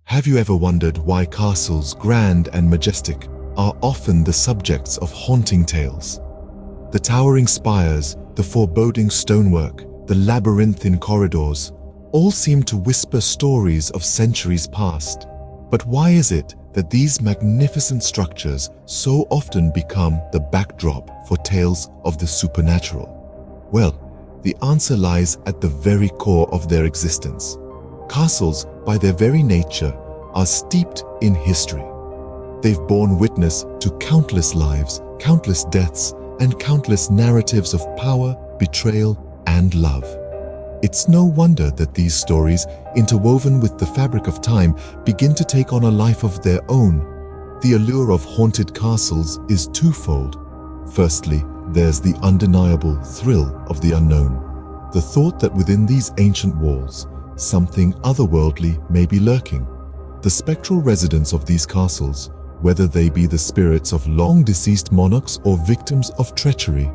Have you ever wondered why castles, grand and majestic, are often the subjects of haunting tales? The towering spires, the foreboding stonework, the labyrinthine corridors, all seem to whisper stories of centuries past. But why is it that these magnificent structures so often become the backdrop for tales of the supernatural? Well, the answer lies at the very core of their existence. Castles, by their very nature, are steeped in history. They've borne witness to countless lives, countless deaths, and countless narratives of power, betrayal, and love. It's no wonder that these stories, interwoven with the fabric of time, begin to take on a life of their own. The allure of haunted castles is twofold. Firstly, there's the undeniable thrill of the unknown. The thought that within these ancient walls, something otherworldly may be lurking. The spectral residents of these castles, whether they be the spirits of long-deceased monarchs or victims of treachery,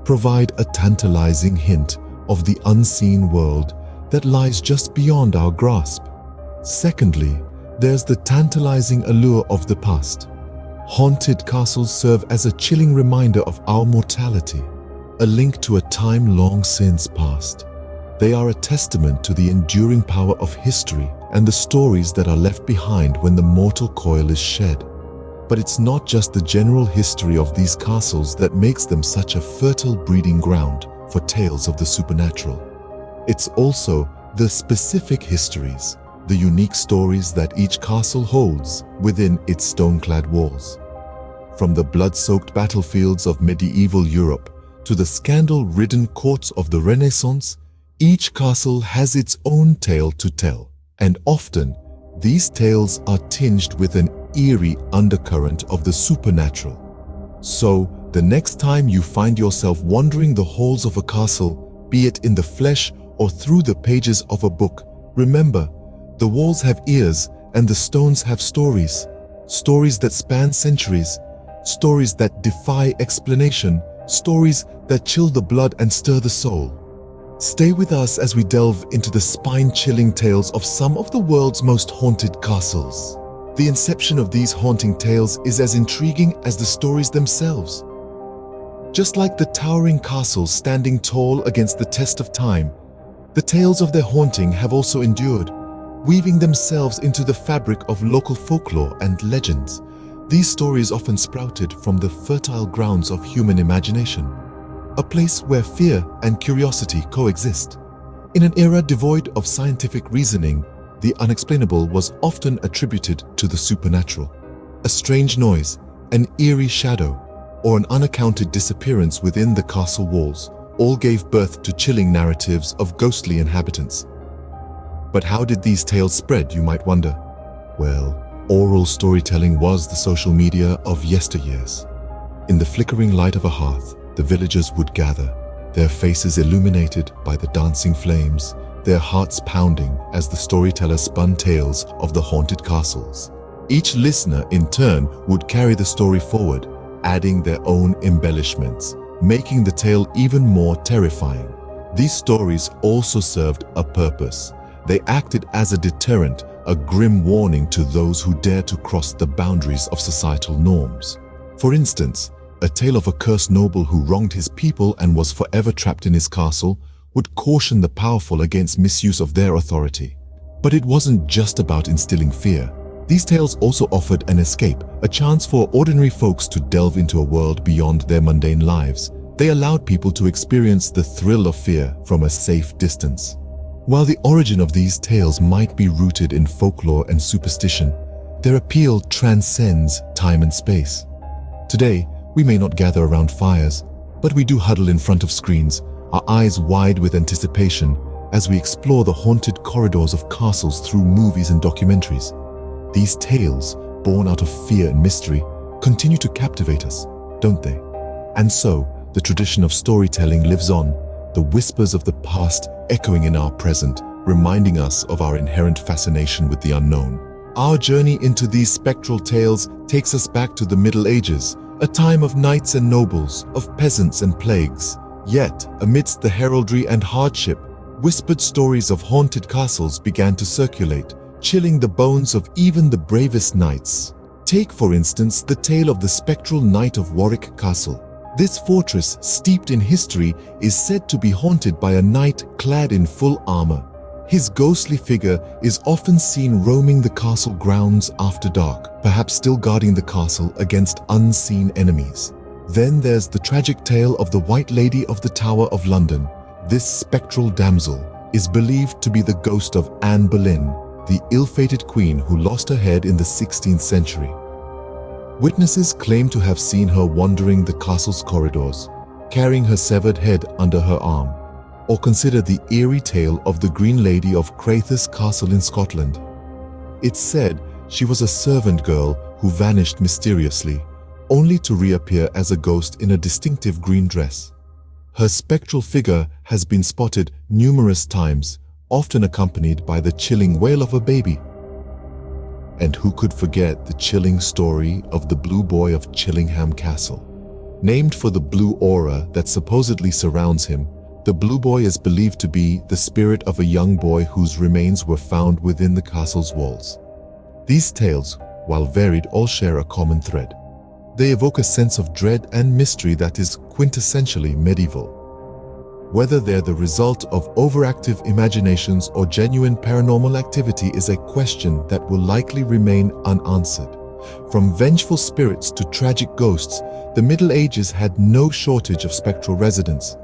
provide a tantalizing hint of the unseen world that lies just beyond our grasp. Secondly, there's the tantalizing allure of the past. Haunted castles serve as a chilling reminder of our mortality, a link to a time long since past. They are a testament to the enduring power of history and the stories that are left behind when the mortal coil is shed. But it's not just the general history of these castles that makes them such a fertile breeding ground for tales of the supernatural. It's also the specific histories, the unique stories that each castle holds within its stone-clad walls. From the blood-soaked battlefields of medieval Europe to the scandal-ridden courts of the Renaissance, each castle has its own tale to tell, and often these tales are tinged with an eerie undercurrent of the supernatural. So, the next time you find yourself wandering the halls of a castle, be it in the flesh or through the pages of a book, remember, the walls have ears and the stones have stories. Stories that span centuries, stories that defy explanation, stories that chill the blood and stir the soul. Stay with us as we delve into the spine-chilling tales of some of the world's most haunted castles. The inception of these haunting tales is as intriguing as the stories themselves. Just like the towering castles standing tall against the test of time, the tales of their haunting have also endured, weaving themselves into the fabric of local folklore and legends. These stories often sprouted from the fertile grounds of human imagination, a place where fear and curiosity coexist. In an era devoid of scientific reasoning, the unexplainable was often attributed to the supernatural. A strange noise, an eerie shadow, or an unaccounted disappearance within the castle walls all gave birth to chilling narratives of ghostly inhabitants. But how did these tales spread, you might wonder? Well, oral storytelling was the social media of yesteryears. In the flickering light of a hearth, the villagers would gather, their faces illuminated by the dancing flames, their hearts pounding as the storyteller spun tales of the haunted castles. Each listener, in turn, would carry the story forward, adding their own embellishments, making the tale even more terrifying. These stories also served a purpose. They acted as a deterrent, a grim warning to those who dare to cross the boundaries of societal norms. For instance, a tale of a cursed noble who wronged his people and was forever trapped in his castle would caution the powerful against misuse of their authority. But it wasn't just about instilling fear. These tales also offered an escape, a chance for ordinary folks to delve into a world beyond their mundane lives. They allowed people to experience the thrill of fear from a safe distance. While the origin of these tales might be rooted in folklore and superstition, their appeal transcends time and space. Today, we may not gather around fires, but we do huddle in front of screens, our eyes wide with anticipation as we explore the haunted corridors of castles through movies and documentaries. These tales, born out of fear and mystery, continue to captivate us, don't they? And so, the tradition of storytelling lives on, the whispers of the past echoing in our present, reminding us of our inherent fascination with the unknown. Our journey into these spectral tales takes us back to the Middle Ages, a time of knights and nobles, of peasants and plagues. Yet, amidst the heraldry and hardship, whispered stories of haunted castles began to circulate, chilling the bones of even the bravest knights. Take, for instance, the tale of the Spectral Knight of Warwick Castle. This fortress, steeped in history, is said to be haunted by a knight clad in full armor. His ghostly figure is often seen roaming the castle grounds after dark, perhaps still guarding the castle against unseen enemies. Then there's the tragic tale of the White Lady of the Tower of London. This spectral damsel is believed to be the ghost of Anne Boleyn, the ill-fated queen who lost her head in the 16th century. Witnesses claim to have seen her wandering the castle's corridors, carrying her severed head under her arm. Or consider the eerie tale of the Green Lady of Craith's Castle in Scotland. It's said she was a servant girl who vanished mysteriously, only to reappear as a ghost in a distinctive green dress. Her spectral figure has been spotted numerous times, often accompanied by the chilling wail of a baby. And who could forget the chilling story of the Blue Boy of Chillingham Castle? Named for the blue aura that supposedly surrounds him, the Blue Boy is believed to be the spirit of a young boy whose remains were found within the castle's walls. These tales, while varied, all share a common thread. They evoke a sense of dread and mystery that is quintessentially medieval. Whether they're the result of overactive imaginations or genuine paranormal activity is a question that will likely remain unanswered. From vengeful spirits to tragic ghosts, the Middle Ages had no shortage of spectral residents.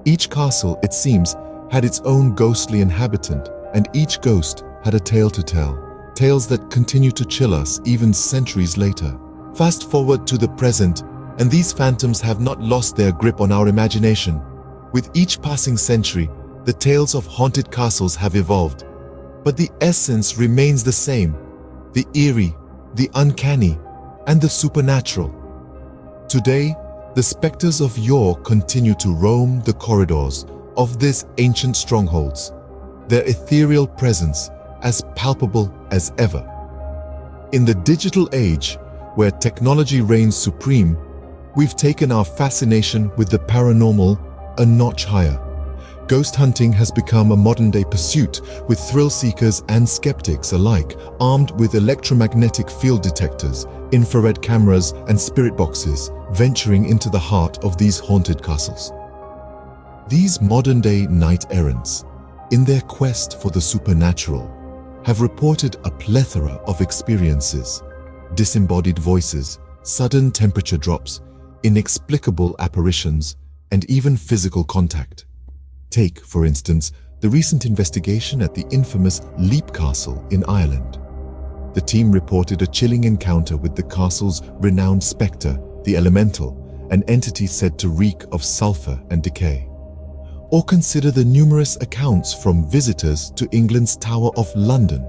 Each castle, it seems, had its own ghostly inhabitant, and each ghost had a tale to tell. Tales that continue to chill us even centuries later. Fast forward to the present, and these phantoms have not lost their grip on our imagination. With each passing century, the tales of haunted castles have evolved. But the essence remains the same: the eerie, the uncanny, and the supernatural. Today, the specters of yore continue to roam the corridors of these ancient strongholds, their ethereal presence as palpable as ever. In the digital age, where technology reigns supreme, we've taken our fascination with the paranormal a notch higher. Ghost hunting has become a modern-day pursuit, with thrill seekers and skeptics alike armed with electromagnetic field detectors, infrared cameras, and spirit boxes, venturing into the heart of these haunted castles. These modern-day knight-errants, in their quest for the supernatural, have reported a plethora of experiences: disembodied voices, sudden temperature drops, inexplicable apparitions, and even physical contact. Take, for instance, the recent investigation at the infamous Leap Castle in Ireland. The team reported a chilling encounter with the castle's renowned spectre, the Elemental, an entity said to reek of sulfur and decay. Or consider the numerous accounts from visitors to England's Tower of London,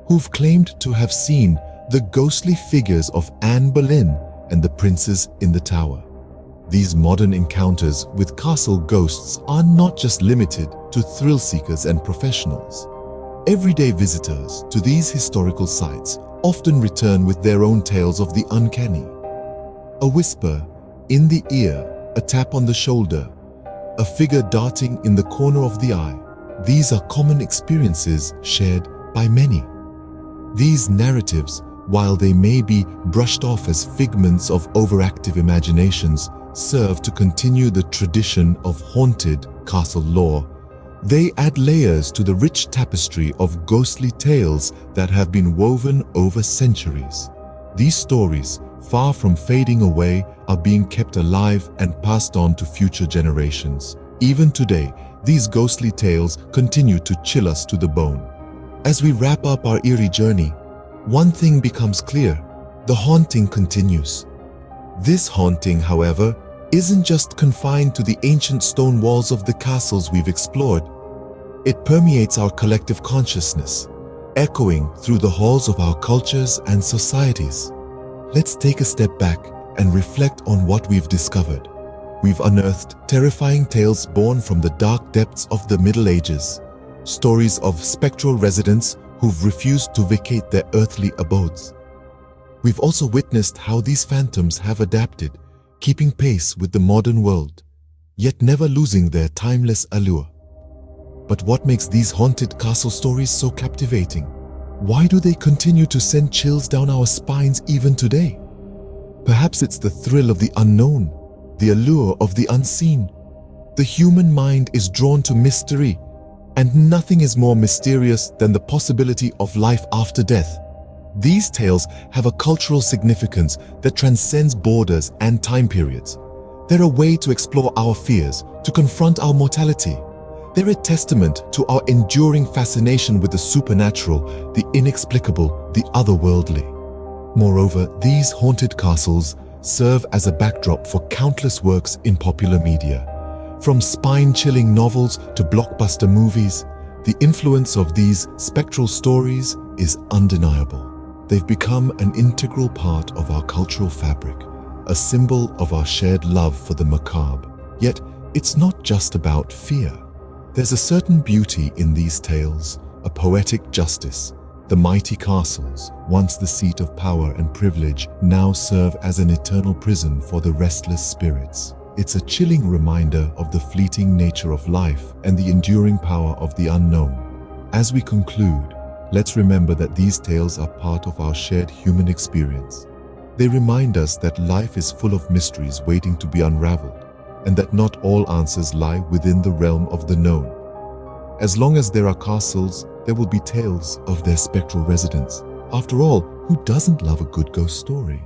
who've claimed to have seen the ghostly figures of Anne Boleyn and the princes in the tower. These modern encounters with castle ghosts are not just limited to thrill seekers and professionals. Everyday visitors to these historical sites often return with their own tales of the uncanny. A whisper in the ear, a tap on the shoulder, a figure darting in the corner of the eye. These are common experiences shared by many. These narratives, while they may be brushed off as figments of overactive imaginations, serve to continue the tradition of haunted castle lore. They add layers to the rich tapestry of ghostly tales that have been woven over centuries. These stories, far from fading away, are being kept alive and passed on to future generations. Even today, these ghostly tales continue to chill us to the bone. As we wrap up our eerie journey, one thing becomes clear: the haunting continues. This haunting, however, isn't just confined to the ancient stone walls of the castles we've explored. It permeates our collective consciousness, echoing through the halls of our cultures and societies. Let's take a step back and reflect on what we've discovered. We've unearthed terrifying tales born from the dark depths of the Middle Ages, stories of spectral residents who've refused to vacate their earthly abodes. We've also witnessed how these phantoms have adapted, keeping pace with the modern world, yet never losing their timeless allure. But what makes these haunted castle stories so captivating? Why do they continue to send chills down our spines even today? Perhaps it's the thrill of the unknown, the allure of the unseen. The human mind is drawn to mystery, and nothing is more mysterious than the possibility of life after death. These tales have a cultural significance that transcends borders and time periods. They're a way to explore our fears, to confront our mortality. They're a testament to our enduring fascination with the supernatural, the inexplicable, the otherworldly. Moreover, these haunted castles serve as a backdrop for countless works in popular media. From spine-chilling novels to blockbuster movies, the influence of these spectral stories is undeniable. They've become an integral part of our cultural fabric, a symbol of our shared love for the macabre. Yet, it's not just about fear. There's a certain beauty in these tales, a poetic justice. The mighty castles, once the seat of power and privilege, now serve as an eternal prison for the restless spirits. It's a chilling reminder of the fleeting nature of life and the enduring power of the unknown. As we conclude, let's remember that these tales are part of our shared human experience. They remind us that life is full of mysteries waiting to be unraveled, and that not all answers lie within the realm of the known. As long as there are castles, there will be tales of their spectral residents. After all, who doesn't love a good ghost story?